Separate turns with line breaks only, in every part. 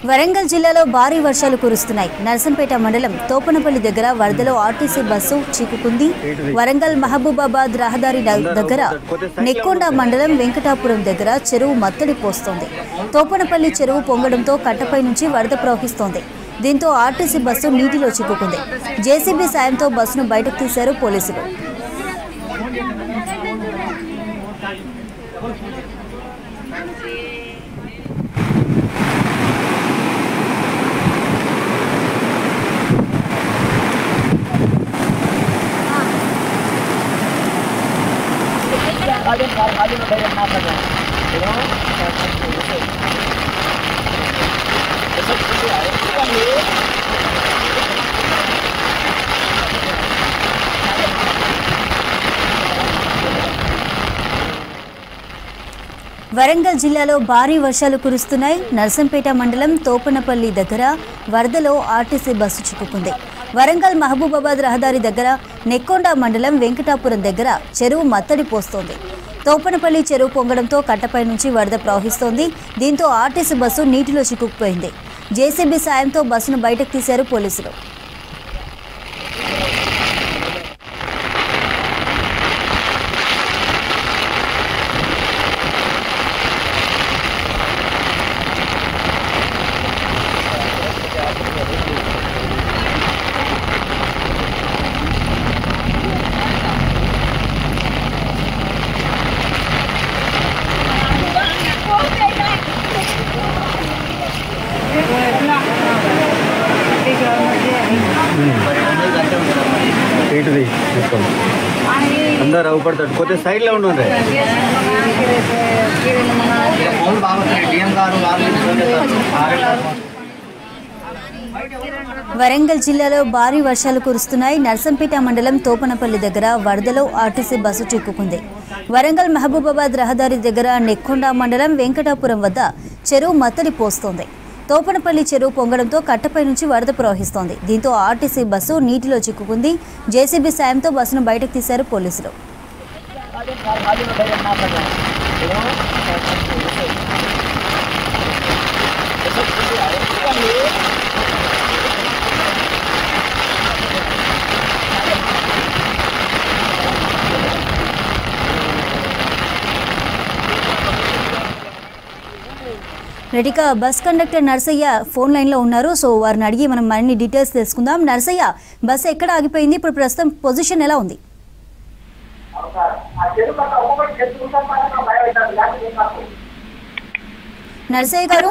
వరంగల్ జిల్లాలో భారీ వర్షాలు కురుస్తున్నాయి. నర్సంపేట మండలం తోపనపల్లి దగ్గర వరదలో ఆర్టీసీ బస్సు చిక్కుకుంది. వరంగల్ మహబూబాబాద్ రహదారి దగ్గర నెక్కొండ మండలం వెంకటాపురం దగ్గర చెరువు మత్తడి పోస్తోంది. తోపనపల్లి చెరువు పొంగడంతో కట్టపై నుంచి వరద ప్రవహిస్తోంది. దీంతో ఆర్టీసీ బస్సు నీటిలో చిక్కుకుంది. జేసీబీ సాయంతో బస్సును బయటకు తీశారు పోలీసులు. వరంగల్ జిల్లాలో భారీ వర్షాలు కురుస్తున్నాయి. నర్సంపేట మండలం తోపనపల్లి దగ్గర వరదలో ఆర్టీసీ బస్సు చిక్కుకుంది. వరంగల్ మహబూబాబాద్ రహదారి దగ్గర నెక్కొండ మండలం వెంకటాపురం దగ్గర చెరువు మత్తడి పోస్తోంది. తోపనపల్లి చెరువు పొంగడంతో కట్టపై నుంచి వరద ప్రవహిస్తోంది. దీంతో ఆర్టీసీ బస్సు నీటిలో చిక్కుకుపోయింది. జేసీబీ సాయంతో బస్సును బయటకు తీశారు పోలీసులు.
अंदर ऊपड़ता कोते साइड లో ఉండండి
వరంగల్ జిల్లాలో భారీ వర్షాలు కురుస్తున్నాయి. నర్సంపేట మండలం తోపనపల్లి దగ్గర వరదలో ఆర్టీసీ బస్సు చిక్కుకుంది. వరంగల్ మహబూబాబాద్ రహదారి దగ్గర నెక్కొండ మండలం వెంకటాపురం వద్ద చెరువు మత్తడి పోస్తోంది. తోపనపల్లి చెరువు పొంగడంతో కట్టపై నుంచి వరద ప్రవహిస్తోంది. దీంతో ఆర్టీసీ బస్సు నీటిలో చిక్కుకుంది. జేసీబీ సాయంతో బస్సును బయటకు తీశారు పోలీసులు. రెడీగా బస్ కండక్టర్ నర్సయ్య ఫోన్ లైన్లో ఉన్నారు. సో వారిని అడిగి మనం మరిన్ని డీటెయిల్స్ తెలుసుకుందాం. నర్సయ్య, బస్సు ఎక్కడ ఆగిపోయింది? ఇప్పుడు ప్రస్తుతం పొజిషన్ ఎలా ఉంది? నర్సయ్య గారు,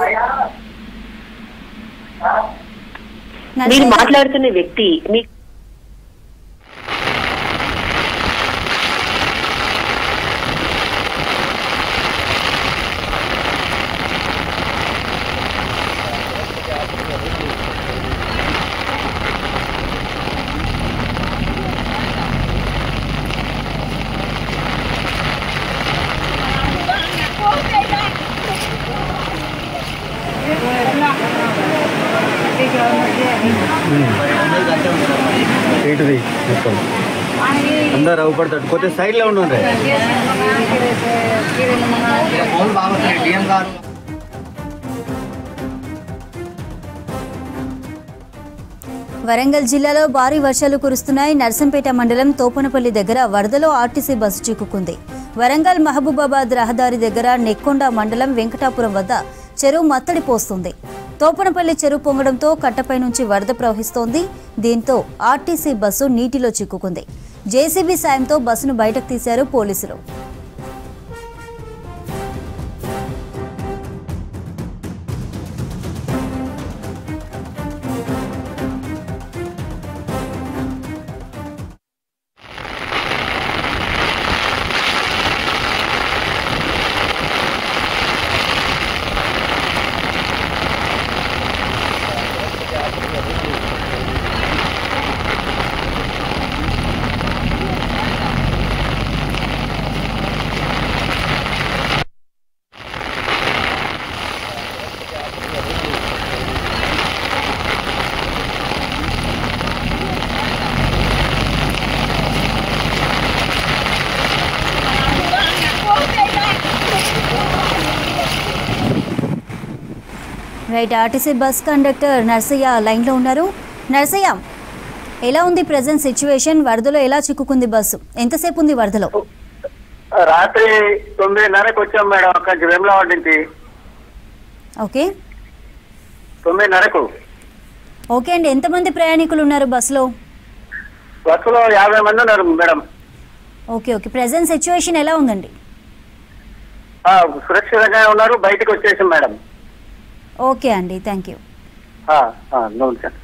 మాట్లాడుతున్న వ్యక్తి
अंदर ऊपड़ता कोते साइड లో ఉండండి
వరంగల్ జిల్లాలో భారీ వర్షాలు కురుస్తున్నాయి. నర్సంపేట మండలం తోపనపల్లి దగ్గర వరదలో ఆర్టీసీ బస్సు చిక్కుకుంది. వరంగల్ మహబూబాబాద్ రహదారి దగ్గర నెక్కొండ మండలం వెంకటాపురం వద్ద చెరువు మత్తడి పోస్తుంది. తోపనపల్లి చెరువు పొంగడంతో కట్టపై నుంచి వరద ప్రవహిస్తోంది. దీంతో ఆర్టీసీ బస్సు నీటిలో చిక్కుకుంది. జేసీబీ సాయంతో బస్సును బయటకు తీశారు పోలీసులు. Right, RTC bus conductor Narsaiah లైన్లో ఉన్నారు. నర్సయ్య, ఎలా ఉంది ప్రజెంట్ సిచ్యువేషన్? వరదలో ఎలా చిక్కుకుంది బస్సు? ఎంతసేపు ఉంది వరదలో?
రాత్రి 9:30కి వచ్చాం మేడం, అక్కడి వేములవాడ నుంచి.
ఓకే
9:30కు.
ఓకే అండి, ఎంతమంది ప్రయాణికులు ఉన్నారు బస్సులో?
బస్సులో 50 మంది ఉన్నారు madam.
Okay okay, present situation ఎలా ఉందండి?
సురక్షితంగా ఉన్నారు, బయటకు వచ్చేసాం మేడం.
ఓకే అండి, థ్యాంక్ యూ.
అవును సార్.